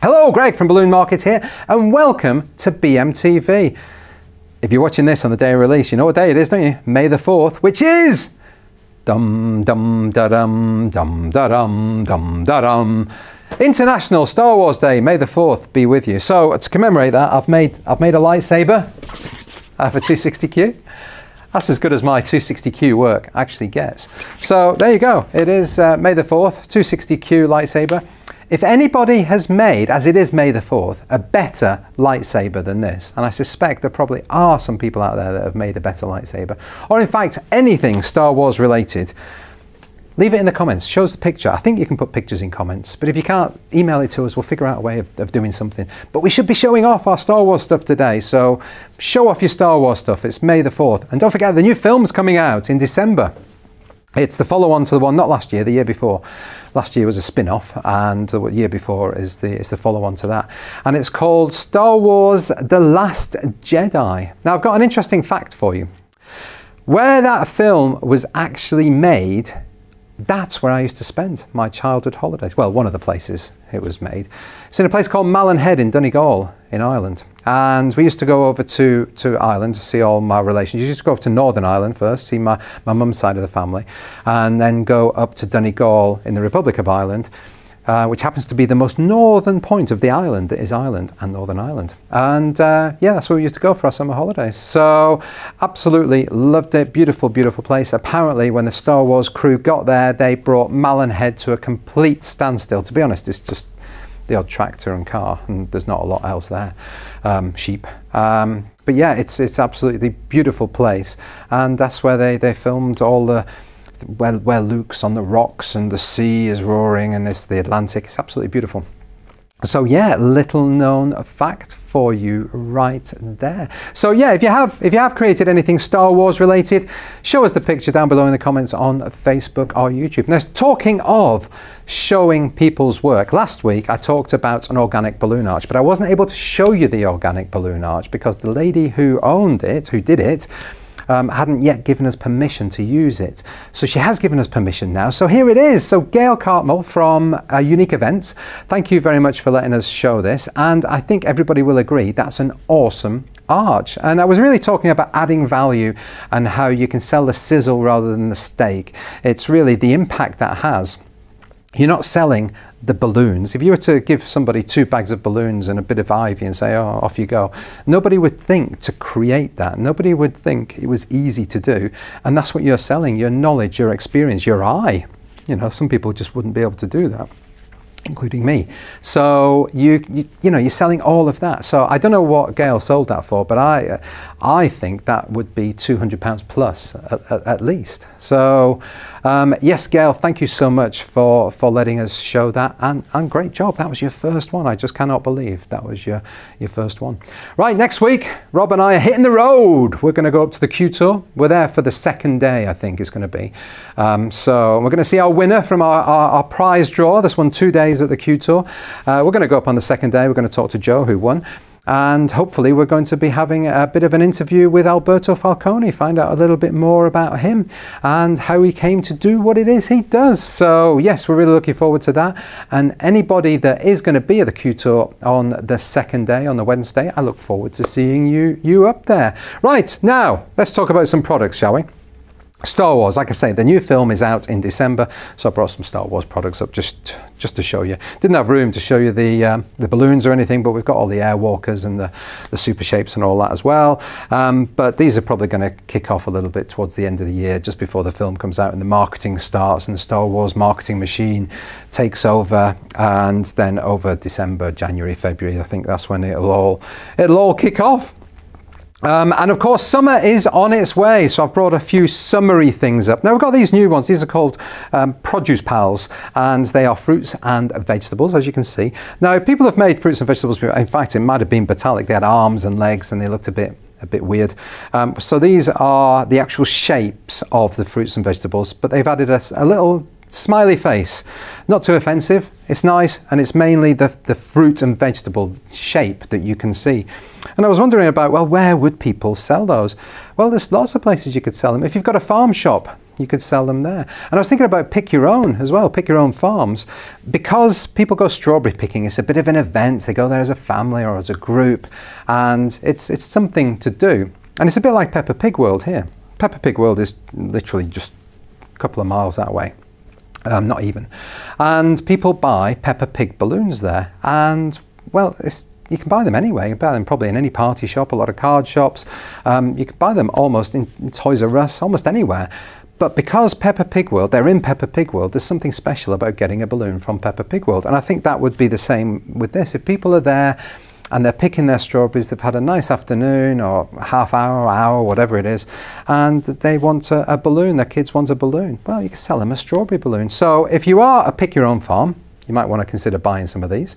Hello, Greg from Balloon Market here, and welcome to BMTV. If you're watching this on the day of release, you know what day it is, don't you? May the 4th, which is dum dum da dum dum da dum dum da dum. International Star Wars Day. May the 4th be with you. So to commemorate that, I've made a lightsaber. I have a 260Q. That's as good as my 260Q work actually gets. So there you go. It is May the 4th, 260Q lightsaber. If anybody has made, as it is May the 4th, a better lightsaber than this, and I suspect there probably are some people out there that have made a better lightsaber, or in fact anything Star Wars related, leave it in the comments. Show us the picture. I think you can put pictures in comments, but if you can't, email it to us. We'll figure out a way of doing something. But we should be showing off our Star Wars stuff today, so show off your Star Wars stuff. It's May the 4th. And don't forget, the new film's coming out in December. It's the follow-on to the one, not last year, the year before. Last year was a spin-off, and the year before is the follow-on to that. And it's called Star Wars The Last Jedi. Now, I've got an interesting fact for you. Where that film was actually made, that's where I used to spend my childhood holidays. Well, one of the places it was made. It's in a place called Malin Head in Donegal in Ireland. And we used to go over to Ireland to see all my relations. You used to go over to Northern Ireland first, see my mum's side of the family, and then go up to Donegal in the Republic of Ireland, which happens to be the most northern point of the island that is Ireland and Northern Ireland. And yeah, that's where we used to go for our summer holidays. So absolutely loved it. Beautiful, beautiful place. Apparently when the Star Wars crew got there, they brought Malin Head to a complete standstill. To be honest, it's just the odd tractor and car, and there's not a lot else there. Sheep. But yeah, it's absolutely beautiful place. And that's where they filmed all the where Luke's on the rocks and the sea is roaring and it's the Atlantic. It's absolutely beautiful. So yeah, little known fact for you right there. So yeah, if you have created anything Star Wars related, show us the picture down below in the comments on Facebook or YouTube. Now, talking of showing people's work, last week I talked about an organic balloon arch, but I wasn't able to show you the organic balloon arch because the lady who owned it, who did it, hadn't yet given us permission to use it. So she has given us permission now. So here it is. So Gail Cartmel from Unique Events, thank you very much for letting us show this. And I think everybody will agree that's an awesome arch. And I was really talking about adding value and how you can sell the sizzle rather than the steak. It's really the impact that has. You're not selling the balloons. If you were to give somebody 2 bags of balloons and a bit of ivy and say, oh, off you go, nobody would think to create that. Nobody would think it was easy to do. And that's what you're selling, your knowledge, your experience, your eye. You know, some people just wouldn't be able to do that, including me. So you know, you're selling all of that. So I don't know what Gail sold that for, but I think that would be £200 plus at least. So yes, Gail, thank you so much for letting us show that, and great job. That was your first one. I just cannot believe that was your first one. Right, next week, Rob and I are hitting the road. We're going to go up to the Q Tour. We're there for the 2nd day, I think it's going to be. So we're going to see our winner from our prize draw. This one 2 days at the Q Tour. We're going to go up on the 2nd day. We're going to talk to Joe, who won. And hopefully we're going to be having a bit of an interview with Alberto Falcone, find out a little bit more about him and how he came to do what it is he does. So yes, we're really looking forward to that. And anybody that is going to be at the Q Tour on the 2nd day, on the Wednesday, I look forward to seeing you up there. Right, now let's talk about some products, shall we? Star Wars, like I say, the new film is out in December, so I brought some Star Wars products up just to show you. Didn't have room to show you the balloons or anything, but we've got all the airwalkers and the super shapes and all that as well. But these are probably going to kick off a little bit towards the end of the year, just before the film comes out and the marketing starts and the Star Wars marketing machine takes over, and then over December, January, February, I think that's when it'll all kick off. And of course, summer is on its way, so I've brought a few summery things up. Now, we've got these new ones. These are called Produce Pals, and they are fruits and vegetables, as you can see. Now, people have made fruits and vegetables before. In fact, it might have been Batalic. They had arms and legs, and they looked a bit weird. So these are the actual shapes of the fruits and vegetables, but they've added a little smiley face. Not too offensive, it's nice, and it's mainly the fruit and vegetable shape that you can see. And I was wondering about, well, where would people sell those? Well, there's lots of places you could sell them. If you've got a farm shop, you could sell them there. And I was thinking about pick your own as well, pick your own farms. Because people go strawberry picking, it's a bit of an event. They go there as a family or as a group, and it's something to do. And it's a bit like Peppa Pig World here. Peppa Pig World is literally just a couple of miles that way. Not even. And people buy Peppa Pig balloons there, and well, you can buy them anyway. You can buy them probably in any party shop, a lot of card shops. You can buy them almost in Toys R Us, almost anywhere. But because Peppa Pig World, they're in Peppa Pig World, there's something special about getting a balloon from Peppa Pig World. And I think that would be the same with this. If people are there and they're picking their strawberries, they've had a nice afternoon or half hour, whatever it is, and they want a balloon, their kids want a balloon, well, you can sell them a strawberry balloon. So if you are a pick your own farm, you might want to consider buying some of these.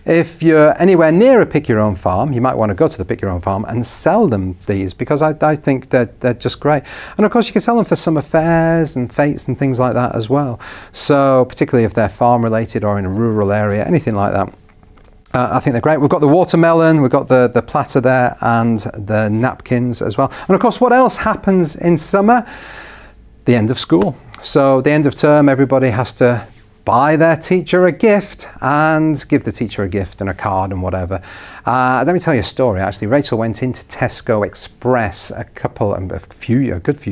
If you're anywhere near a pick your own farm, you might want to go to the pick your own farm and sell them these, because I think they're just great. And of course you can sell them for summer fairs and fetes and things like that as well. So particularly if they're farm related or in a rural area, anything like that. I think they're great. We've got the watermelon, we've got the platter there, and the napkins as well. And of course, what else happens in summer? The end of school. So the end of term, everybody has to buy their teacher a gift and give the teacher a gift and a card and whatever. Let me tell you a story. Actually, Rachel went into Tesco Express a good few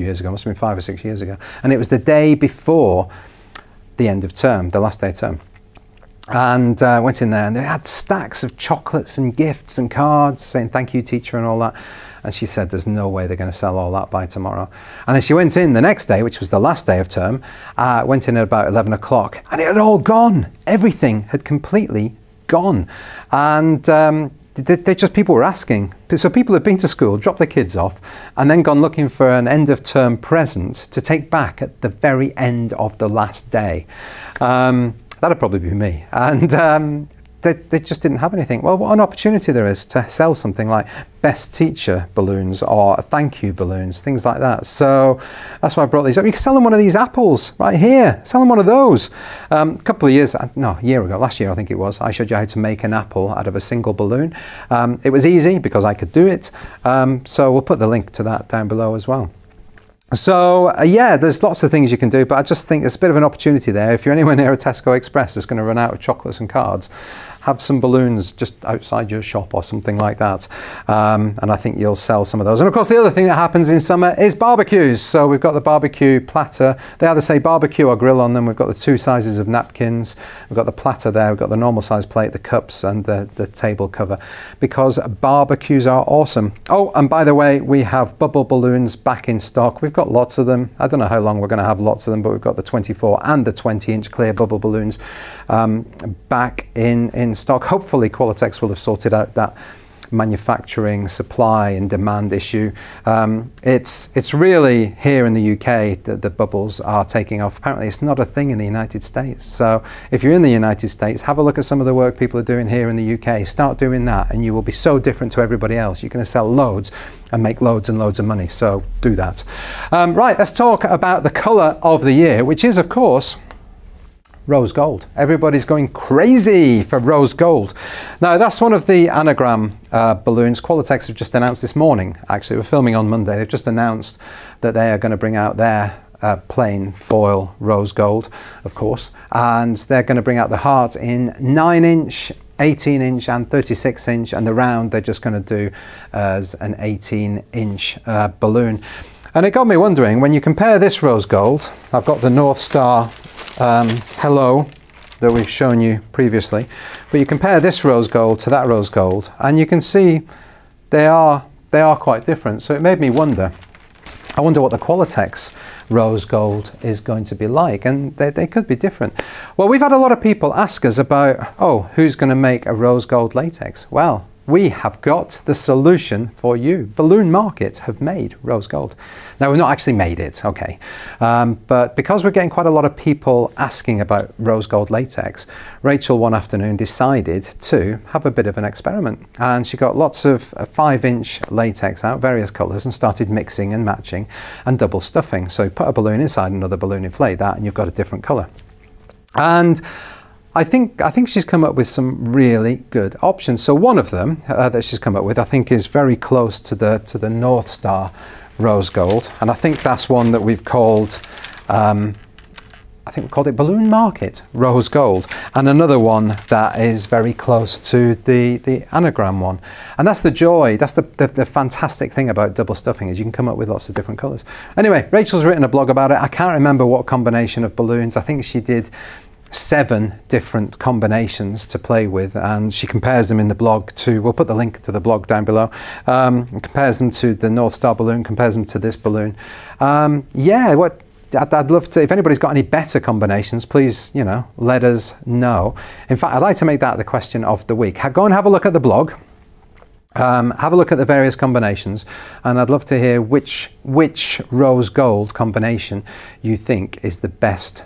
years ago, must have been 5 or 6 years ago, and it was the day before the end of term, the last day of term. And went in there and they had stacks of chocolates and gifts and cards saying thank you teacher and all that. And she said there's no way they're going to sell all that by tomorrow. And then she went in the next day, which was the last day of term, went in at about 11 o'clock and it had all gone. Everything had completely gone. And people were asking. So people had been to school, dropped their kids off, and then gone looking for an end of term present to take back at the very end of the last day. That'd probably be me. And they just didn't have anything. Well, what an opportunity there is to sell something like best teacher balloons or thank you balloons, things like that. So that's why I brought these up. You can sell them one of these apples right here. Sell them one of those. A couple of years, no, a year ago, last year I think it was, I showed you how to make an apple out of a single balloon. It was easy because I could do it. So we'll put the link to that down below as well. So yeah, there's lots of things you can do, but I just think there's a bit of an opportunity there. If you're anywhere near a Tesco Express that's going to run out of chocolates and cards, have some balloons just outside your shop or something like that. And I think you'll sell some of those. And of course, the other thing that happens in summer is barbecues. So we've got the barbecue platter. They either say barbecue or grill on them. We've got the 2 sizes of napkins. We've got the platter there. We've got the normal size plate, the cups and the table cover, because barbecues are awesome. Oh, and by the way, we have bubble balloons back in stock. We've got lots of them. I don't know how long we're going to have lots of them, but we've got the 24 and the 20-inch clear bubble balloons back in stock. Hopefully Qualitex will have sorted out that manufacturing, supply and demand issue. It's really here in the UK that the bubbles are taking off. Apparently it's not a thing in the United States. So if you're in the United States, have a look at some of the work people are doing here in the UK. Start doing that and you will be so different to everybody else. You're going to sell loads and make loads and loads of money. So do that. Right, let's talk about the colour of the year, which is of course rose gold. Everybody's going crazy for rose gold. Now that's one of the anagram balloons. Qualitex have just announced this morning, actually we're filming on Monday, they've just announced that they are going to bring out their plain foil rose gold, of course, and they're going to bring out the heart in 9-inch, 18-inch and 36-inch, and the round they're just going to do as an 18-inch balloon. And it got me wondering, when you compare this rose gold, I've got the North Star Hello that we've shown you previously, but you compare this rose gold to that rose gold and you can see they are quite different. So it made me wonder, I wonder what the Qualitex rose gold is going to be like, and they could be different. Well, we've had a lot of people ask us about, oh, who's going to make a rose gold latex? Well, we have got the solution for you. Balloon Market have made rose gold. Now, we've not actually made it, okay. But because we're getting quite a lot of people asking about rose gold latex, Rachel one afternoon decided to have a bit of an experiment. And she got lots of 5-inch latex out, various colours, and started mixing and matching and double stuffing. So you put a balloon inside another balloon, inflate that, and you've got a different colour. And I think she's come up with some really good options. So one of them that she's come up with, I think, is very close to the North Star rose gold, and I think that's one that we've called, I think we called it Balloon Market Rose Gold, and another one that is very close to the anagram one. And that's the joy, that's the fantastic thing about double stuffing, is you can come up with lots of different colours. Anyway, Rachel's written a blog about it. I can't remember what combination of balloons. I think she did 7 different combinations to play with, and she compares them in the blog to, we'll put the link to the blog down below, compares them to the North Star balloon, compares them to this balloon. Yeah, I'd love to, if anybody's got any better combinations, please, you know, let us know. In fact, I'd like to make that the question of the week. Go and have a look at the blog. Have a look at the various combinations, and I'd love to hear which rose gold combination you think is the best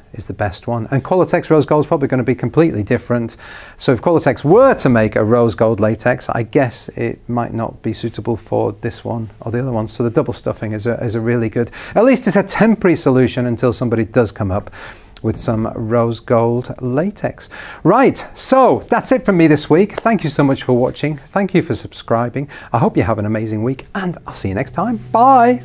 one. And Qualatex rose gold is probably going to be completely different. So if Qualatex were to make a rose gold latex, I guess it might not be suitable for this one or the other one. So the double stuffing is a really good, at least it's a temporary solution until somebody does come up with some rose gold latex. Right, so that's it from me this week. Thank you so much for watching. Thank you for subscribing. I hope you have an amazing week, and I'll see you next time. Bye.